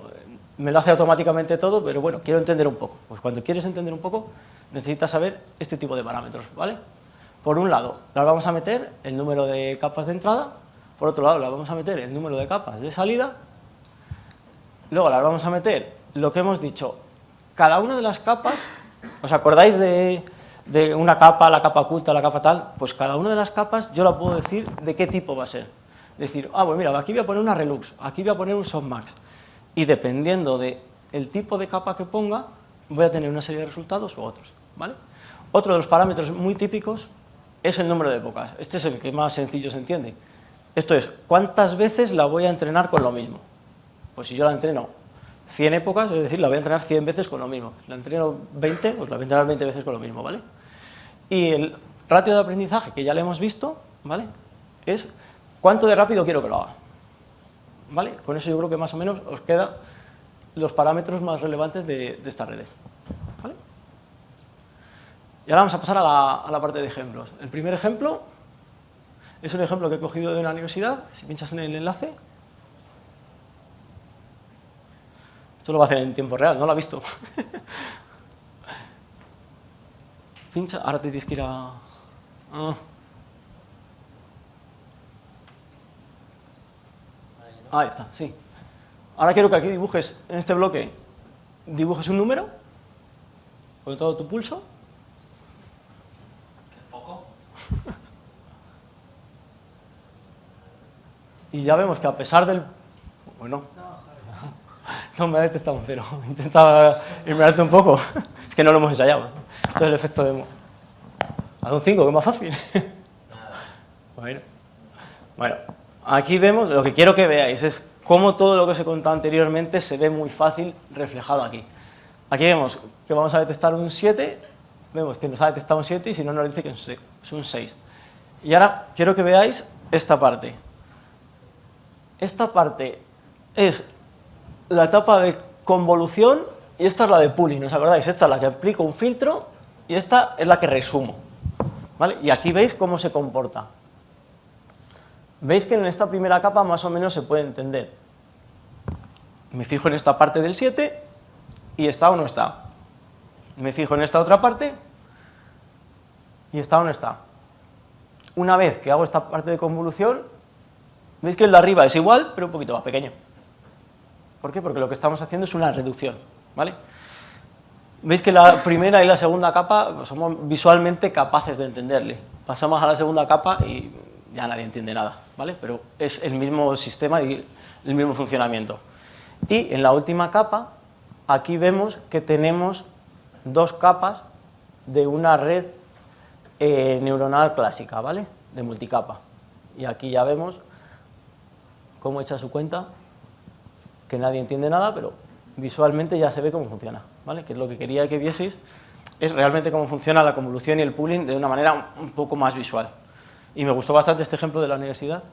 me lo hace automáticamente todo, pero bueno, quiero entender un poco. Pues cuando quieres entender un poco, necesitas saber este tipo de parámetros, ¿vale? Por un lado, las vamos a meter el número de capas de entrada. Por otro lado, le vamos a meter el número de capas de salida. Luego las vamos a meter lo que hemos dicho. Cada una de las capas, ¿os acordáis de una capa, la capa oculta, la capa tal? Pues cada una de las capas yo la puedo decir de qué tipo va a ser. Decir, pues mira, aquí voy a poner una relux, aquí voy a poner un softmax. Y dependiendo del tipo de capa que ponga, voy a tener una serie de resultados u otros, ¿vale? Otro de los parámetros muy típicos es el número de épocas. Este es el que más sencillo se entiende. Esto es, ¿cuántas veces la voy a entrenar con lo mismo? Pues si yo la entreno 100 épocas, es decir, la voy a entrenar 100 veces con lo mismo. Si la entreno 20, pues la voy a entrenar 20 veces con lo mismo, ¿vale? Y el ratio de aprendizaje, que ya le hemos visto, ¿vale? Es cuánto de rápido quiero que lo haga, ¿vale? Con eso yo creo que más o menos os quedan los parámetros más relevantes de estas redes, ¿vale? Y ahora vamos a pasar a la parte de ejemplos. El primer ejemplo es un ejemplo que he cogido de una universidad. Si pinchas en el enlace, esto lo va a hacer en tiempo real, no lo ha visto. Pincha, ahora te tienes que ir a... Ahí está, sí. Ahora quiero que aquí dibujes, en este bloque, dibujes un número, con todo tu pulso. ¿Qué foco? Y ya vemos que a pesar del... Bueno, no me ha detectado un 0. Intentaba mirarte un poco. Es que no lo hemos ensayado. Esto es el efecto demo. Haz un 5, que es más fácil. Bueno, aquí vemos, lo que quiero que veáis es cómo todo lo que os he contado anteriormente se ve muy fácil reflejado aquí. Aquí vemos que vamos a detectar un 7, vemos que nos ha detectado un 7 y si no nos dice que es un 6. Y ahora quiero que veáis esta parte. Esta parte es la etapa de convolución y esta es la de pooling, ¿os acordáis? Esta es la que aplico un filtro y esta es la que resumo, ¿vale? Y aquí veis cómo se comporta. Veis que en esta primera capa más o menos se puede entender. Me fijo en esta parte del 7 y está o no está. Me fijo en esta otra parte y está o no está. Una vez que hago esta parte de convolución, veis que el de arriba es igual, pero un poquito más pequeño. ¿Por qué? Porque lo que estamos haciendo es una reducción, ¿vale? Veis que la primera y la segunda capa pues, somos visualmente capaces de entenderle. Pasamos a la segunda capa y ya nadie entiende nada, ¿vale? Pero es el mismo sistema y el mismo funcionamiento. Y en la última capa, aquí vemos que tenemos dos capas de una red neuronal clásica, ¿vale? De multicapa. Y aquí ya vemos cómo echa su cuenta, que nadie entiende nada, pero visualmente ya se ve cómo funciona, ¿vale? Que es lo que quería que vieseis, es realmente cómo funciona la convolución y el pooling de una manera un poco más visual. Y me gustó bastante este ejemplo de la universidad.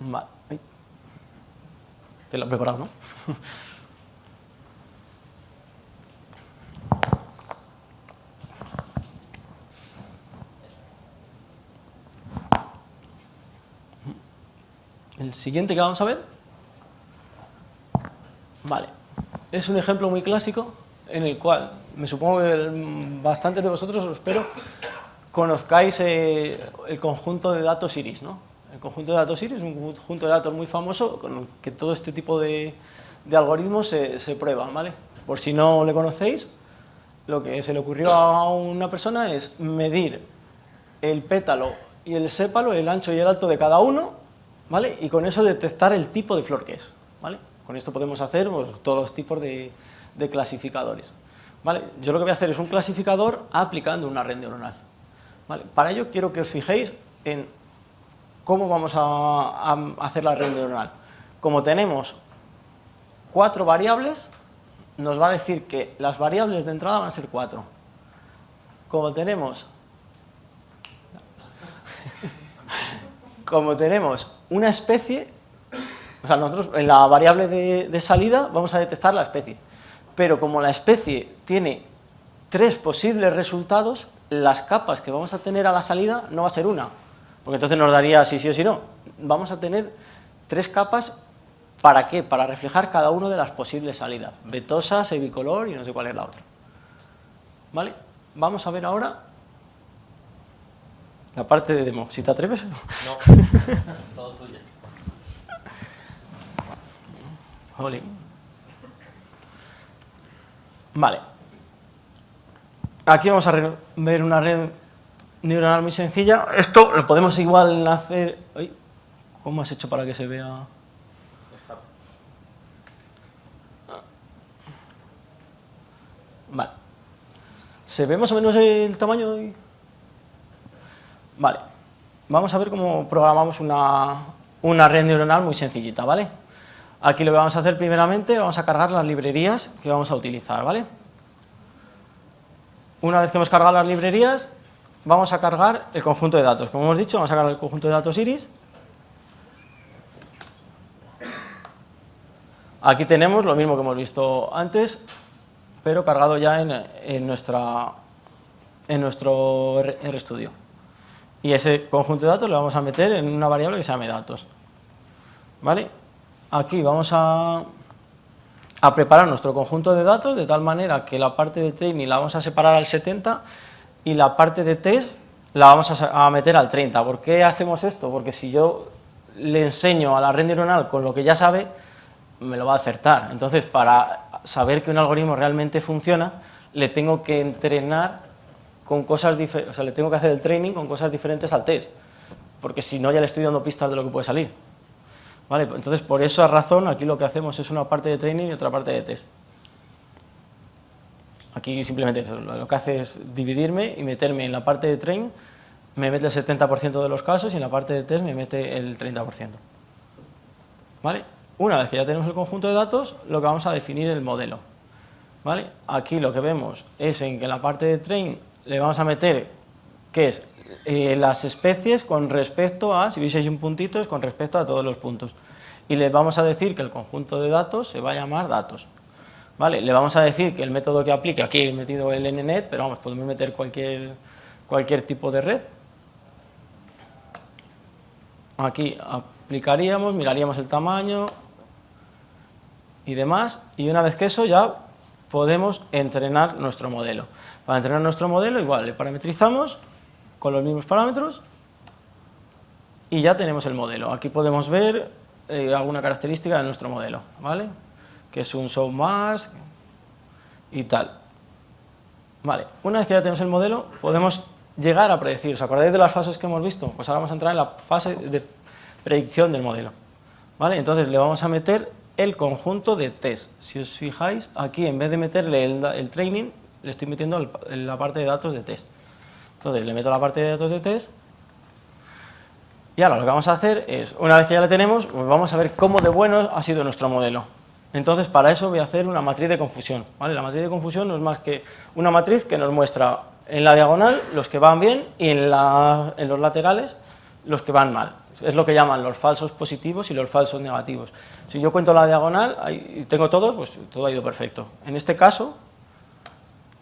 Vale. Ay. Te lo he preparado, ¿no? El siguiente que vamos a ver. Vale. Es un ejemplo muy clásico en el cual me supongo que bastantes de vosotros, os espero, conozcáis el conjunto de datos iris, ¿no? El conjunto de datos iris es un conjunto de datos muy famoso con el que todo este tipo de algoritmos se prueban, ¿vale? Por si no le conocéis, lo que se le ocurrió a una persona es medir el pétalo y el sépalo, el ancho y el alto de cada uno, ¿vale? Y con eso detectar el tipo de flor que es, ¿vale? Con esto podemos hacer pues, todos los tipos de clasificadores, ¿vale? Yo lo que voy a hacer es un clasificador aplicando una red neuronal, ¿vale? Para ello quiero que os fijéis en cómo vamos a hacer la red neuronal. Como tenemos 4 variables, nos va a decir que las variables de entrada van a ser 4. Como tenemos una especie, o sea, nosotros en la variable de salida vamos a detectar la especie, pero como la especie tiene 3 posibles resultados, las capas que vamos a tener a la salida no va a ser una, porque entonces nos daría si sí o si no. Vamos a tener 3 capas, ¿para qué? Para reflejar cada una de las posibles salidas, vetosa, bicolor y no sé cuál es la otra, ¿vale? Vamos a ver ahora la parte de demo, si te atreves. No, todo tuyo. Jolín. Vale. Aquí vamos a ver una red neuronal muy sencilla. Esto lo podemos igual hacer... Ay, ¿cómo has hecho para que se vea? Vale. ¿Se ve más o menos el tamaño? Vale. Vamos a ver cómo programamos una red neuronal muy sencillita, ¿vale? Aquí lo que vamos a hacer primeramente, vamos a cargar las librerías que vamos a utilizar, ¿vale? Una vez que hemos cargado las librerías, vamos a cargar el conjunto de datos. Como hemos dicho, vamos a cargar el conjunto de datos iris. Aquí tenemos lo mismo que hemos visto antes, pero cargado ya en nuestro RStudio. Y ese conjunto de datos lo vamos a meter en una variable que se llame datos, ¿vale? Aquí vamos a preparar nuestro conjunto de datos de tal manera que la parte de training la vamos a separar al 70 y la parte de test la vamos a meter al 30. ¿Por qué hacemos esto? Porque si yo le enseño a la red neuronal con lo que ya sabe, me lo va a acertar. Entonces, para saber que un algoritmo realmente funciona, le tengo que entrenar con cosas diferentes, o sea, le tengo que hacer el training con cosas diferentes al test, porque si no ya le estoy dando pistas de lo que puede salir. ¿Vale? Entonces, por esa razón, aquí lo que hacemos es una parte de training y otra parte de test. Aquí simplemente eso, lo que hace es dividirme y meterme en la parte de train, me mete el 70% de los casos y en la parte de test me mete el 30%. ¿Vale? Una vez que ya tenemos el conjunto de datos, lo que vamos a definir es el modelo. ¿Vale? Aquí lo que vemos es en que en la parte de train le vamos a meter, ¿qué es? Las especies con respecto a, si veis un puntito, es con respecto a todos los puntos. Y le vamos a decir que el conjunto de datos se va a llamar datos. ¿Vale? Le vamos a decir que el método que aplique, aquí he metido el nnet, pero vamos, podemos meter cualquier tipo de red. Aquí aplicaríamos, miraríamos el tamaño y demás, y una vez que eso ya podemos entrenar nuestro modelo. Para entrenar nuestro modelo igual le parametrizamos con los mismos parámetros y ya tenemos el modelo. Aquí podemos ver alguna característica de nuestro modelo, ¿vale? Que es un show mask y tal. Vale, una vez que ya tenemos el modelo podemos llegar a predecir. ¿Os acordáis de las fases que hemos visto? Pues ahora vamos a entrar en la fase de predicción del modelo. ¿Vale? Entonces le vamos a meter el conjunto de test. Si os fijáis, aquí en vez de meterle el training, le estoy metiendo la parte de datos de test. Entonces le meto la parte de datos de test y ahora lo que vamos a hacer es, una vez que ya la tenemos, pues vamos a ver cómo de bueno ha sido nuestro modelo. Entonces para eso voy a hacer una matriz de confusión. ¿Vale? La matriz de confusión no es más que una matriz que nos muestra en la diagonal los que van bien y en los laterales los que van mal. Es lo que llaman los falsos positivos y los falsos negativos. Si yo cuento la diagonal y tengo todo, pues todo ha ido perfecto. En este caso,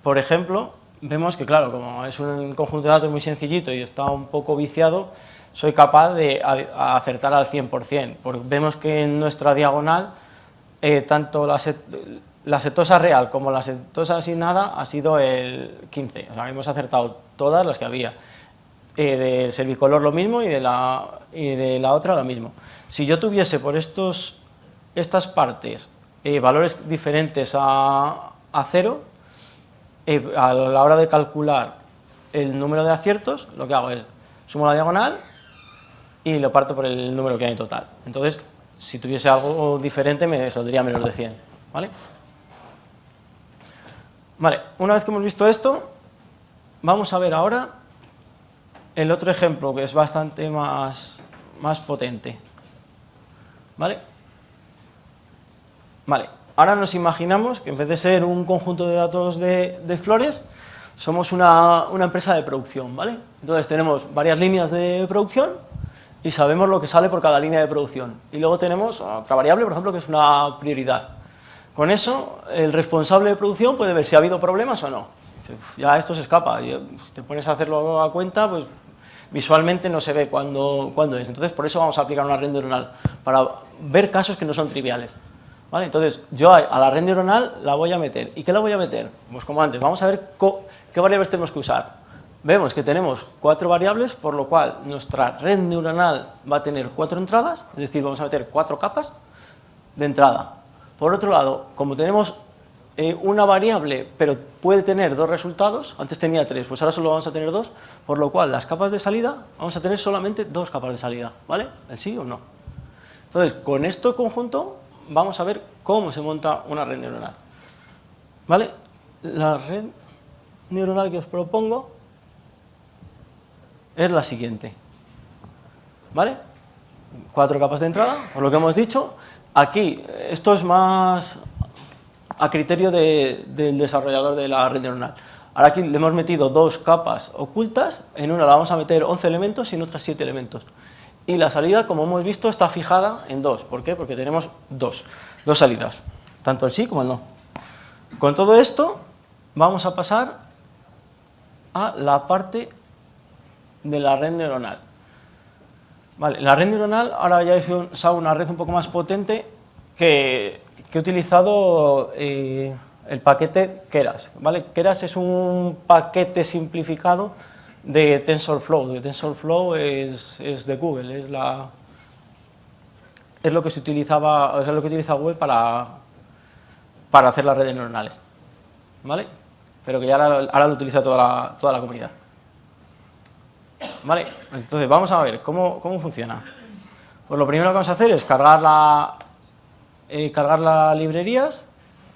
por ejemplo, vemos que, claro, como es un conjunto de datos muy sencillito y está un poco viciado, soy capaz de acertar al 100%, porque vemos que en nuestra diagonal, tanto la setosa real como la setosa asignada ha sido el 15, o sea, hemos acertado todas las que había. Del cervicolor lo mismo y de la otra lo mismo. Si yo tuviese por estas partes valores diferentes a 0, a la hora de calcular el número de aciertos, lo que hago es sumo la diagonal y lo parto por el número que hay en total. Entonces, si tuviese algo diferente, me saldría menos de 100. ¿Vale? Vale, una vez que hemos visto esto, vamos a ver ahora el otro ejemplo, que es bastante más potente. ¿Vale? Vale, ahora nos imaginamos que en vez de ser un conjunto de datos de flores, somos una empresa de producción, ¿vale? Entonces tenemos varias líneas de producción y sabemos lo que sale por cada línea de producción. Y luego tenemos otra variable, por ejemplo, que es una prioridad. Con eso, el responsable de producción puede ver si ha habido problemas o no. Dice, ya esto se escapa. Y si te pones a hacerlo a cuenta, pues visualmente no se ve cuándo es. Entonces, por eso vamos a aplicar una red neuronal, para ver casos que no son triviales. ¿Vale? Entonces, yo a la red neuronal la voy a meter. ¿Y qué la voy a meter? Pues como antes, vamos a ver qué variables tenemos que usar. Vemos que tenemos 4 variables, por lo cual nuestra red neuronal va a tener 4 entradas, es decir, vamos a meter 4 capas de entrada. Por otro lado, como tenemos una variable, pero puede tener 2 resultados, antes tenía 3, pues ahora solo vamos a tener 2, por lo cual las capas de salida, vamos a tener solamente 2 capas de salida, ¿vale? El sí o no. Entonces, con esto conjunto, vamos a ver cómo se monta una red neuronal. ¿Vale? La red neuronal que os propongo es la siguiente. ¿Vale? 4 capas de entrada, por lo que hemos dicho. Aquí, esto es más a criterio del desarrollador de la red neuronal. Ahora aquí le hemos metido 2 capas ocultas, en una la vamos a meter 11 elementos y en otra 7 elementos. Y la salida, como hemos visto, está fijada en 2. ¿Por qué? Porque tenemos dos salidas, tanto el sí como el no. Con todo esto, vamos a pasar a la parte de la red neuronal. Vale, la red neuronal, ahora ya he usado una red un poco más potente que he utilizado el paquete Keras. ¿Vale? Keras es un paquete simplificado de TensorFlow. TensorFlow es de Google, es lo que se utilizaba, o sea, lo que utiliza Google para hacer las redes neuronales, ¿vale? Pero que ya ahora lo utiliza toda la comunidad. ¿Vale? Entonces vamos a ver cómo funciona. Pues lo primero que vamos a hacer es cargar las librerías,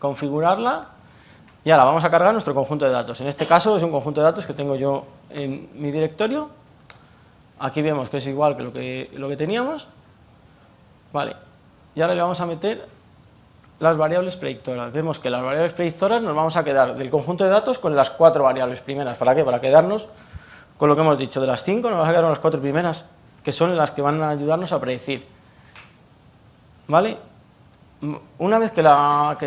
configurarla Y ahora vamos a cargar nuestro conjunto de datos. En este caso es un conjunto de datos que tengo yo en mi directorio. Aquí vemos que es igual que lo que teníamos. Vale. Y ahora le vamos a meter las variables predictoras. Vemos que las variables predictoras nos vamos a quedar del conjunto de datos con las 4 variables primeras. ¿Para qué? Para quedarnos con lo que hemos dicho. De las 5 nos vamos a quedar con las 4 primeras, que son las que van a ayudarnos a predecir. ¿Vale? Una vez que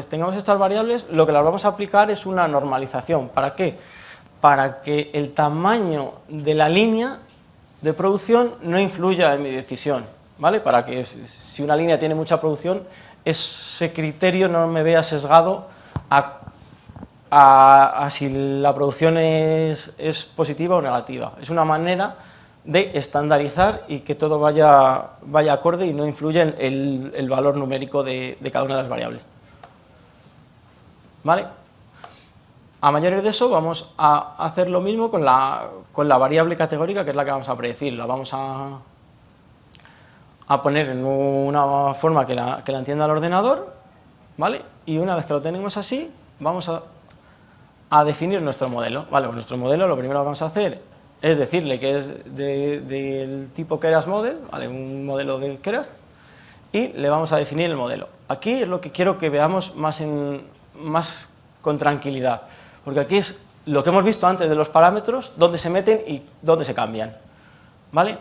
tengamos estas variables, lo que las vamos a aplicar es una normalización. ¿Para qué? Para que el tamaño de la línea de producción no influya en mi decisión, ¿vale? Para que si una línea tiene mucha producción, ese criterio no me vea sesgado a si la producción es positiva o negativa. Es una manera de estandarizar y que todo vaya acorde y no influya en el valor numérico de cada una de las variables. ¿Vale? A mayores de eso vamos a hacer lo mismo con la variable categórica, que es la que vamos a predecir. La vamos a poner en una forma que la entienda el ordenador, ¿vale? Y una vez que lo tenemos así, vamos a definir nuestro modelo. ¿Vale? Pues nuestro modelo, lo primero que vamos a hacer es decirle que es del tipo Keras Model, ¿vale? Un modelo de Keras, y le vamos a definir el modelo. Aquí es lo que quiero que veamos más con tranquilidad, porque aquí es lo que hemos visto antes de los parámetros, dónde se meten y dónde se cambian. ¿Vale?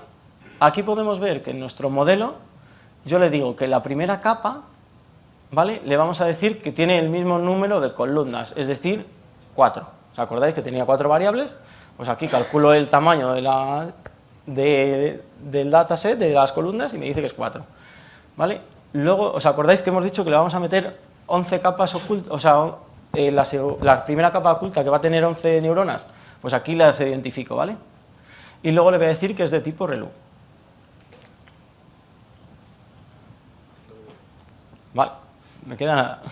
Aquí podemos ver que en nuestro modelo, yo le digo que la primera capa, ¿vale? Le vamos a decir que tiene el mismo número de columnas, es decir, 4. ¿Os acordáis que tenía 4 variables? Pues aquí calculo el tamaño del dataset, de las columnas, y me dice que es 4. ¿Vale? Luego, ¿os acordáis que hemos dicho que le vamos a meter 11 capas ocultas? O sea, la primera capa oculta, que va a tener 11 neuronas, pues aquí las identifico, ¿vale? Y luego le voy a decir que es de tipo ReLU. Vale, me queda nada.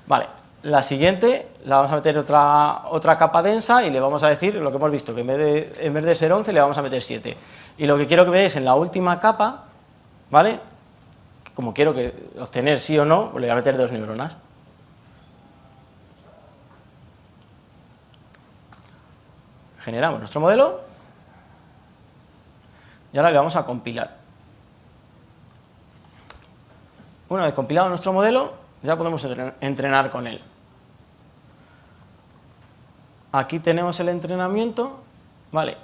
Vale. La siguiente la vamos a meter otra capa densa y le vamos a decir lo que hemos visto, que en vez de ser 11 le vamos a meter 7. Y lo que quiero que veáis en la última capa, ¿vale? Como quiero que obtener sí o no, pues le voy a meter 2 neuronas. Generamos nuestro modelo y ahora le vamos a compilar. Una vez compilado nuestro modelo, ya podemos entrenar con él. Aquí tenemos el entrenamiento, ¿vale?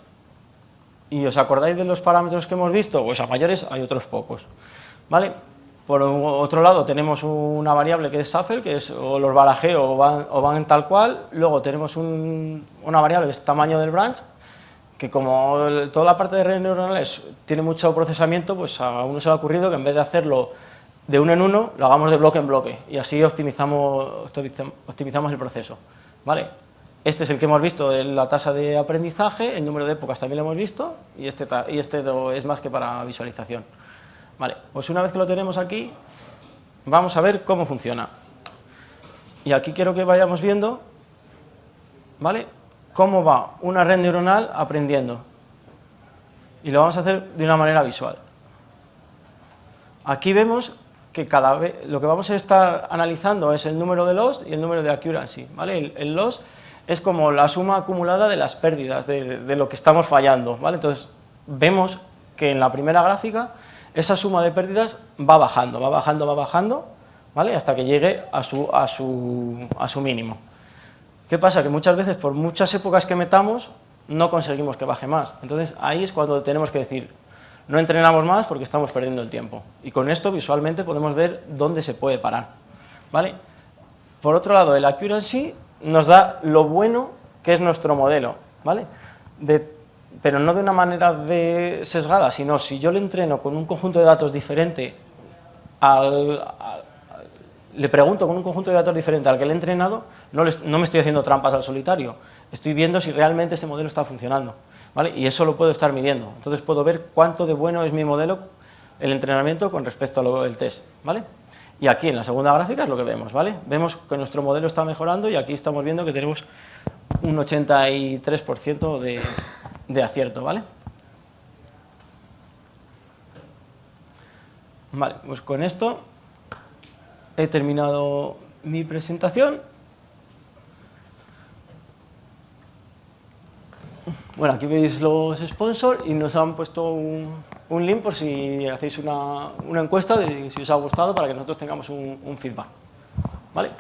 ¿Y os acordáis de los parámetros que hemos visto? Pues a mayores hay otros pocos, ¿vale? Por otro lado tenemos una variable que es shuffle, que es o los barajeo o van tal cual. Luego tenemos una variable que es tamaño del branch, que como toda la parte de redes neuronales tiene mucho procesamiento, pues a uno se le ha ocurrido que en vez de hacerlo de uno en uno, lo hagamos de bloque en bloque y así optimizamos el proceso, ¿vale? Este es el que hemos visto, la tasa de aprendizaje, el número de épocas también lo hemos visto y este es más que para visualización. Vale, pues una vez que lo tenemos aquí, vamos a ver cómo funciona. Y aquí quiero que vayamos viendo, ¿vale?, cómo va una red neuronal aprendiendo. Y lo vamos a hacer de una manera visual. Aquí vemos que cada vez lo que vamos a estar analizando es el número de loss y el número de accuracy, ¿vale? El loss es como la suma acumulada de las pérdidas, de lo que estamos fallando, ¿vale? Entonces, vemos que en la primera gráfica esa suma de pérdidas va bajando, ¿vale?, hasta que llegue a su mínimo. ¿Qué pasa? Que muchas veces, por muchas épocas que metamos, no conseguimos que baje más. Entonces, ahí es cuando tenemos que decir, no entrenamos más porque estamos perdiendo el tiempo. Y con esto, visualmente, podemos ver dónde se puede parar, ¿vale? Por otro lado, el accuracy nos da lo bueno que es nuestro modelo, ¿vale? Pero no de una manera sesgada, sino si yo le entreno con un conjunto de datos diferente le pregunto con un conjunto de datos diferente al que le he entrenado, no me estoy haciendo trampas al solitario, estoy viendo si realmente ese modelo está funcionando, ¿vale? Y eso lo puedo estar midiendo, entonces puedo ver cuánto de bueno es mi modelo, el entrenamiento con respecto al test, ¿vale? Y aquí en la segunda gráfica es lo que vemos, ¿vale? Vemos que nuestro modelo está mejorando y aquí estamos viendo que tenemos un 83% de acierto, ¿vale? Vale, pues con esto he terminado mi presentación Bueno, aquí veis los sponsors y nos han puesto un link por si hacéis una encuesta de si os ha gustado para que nosotros tengamos un feedback. ¿Vale?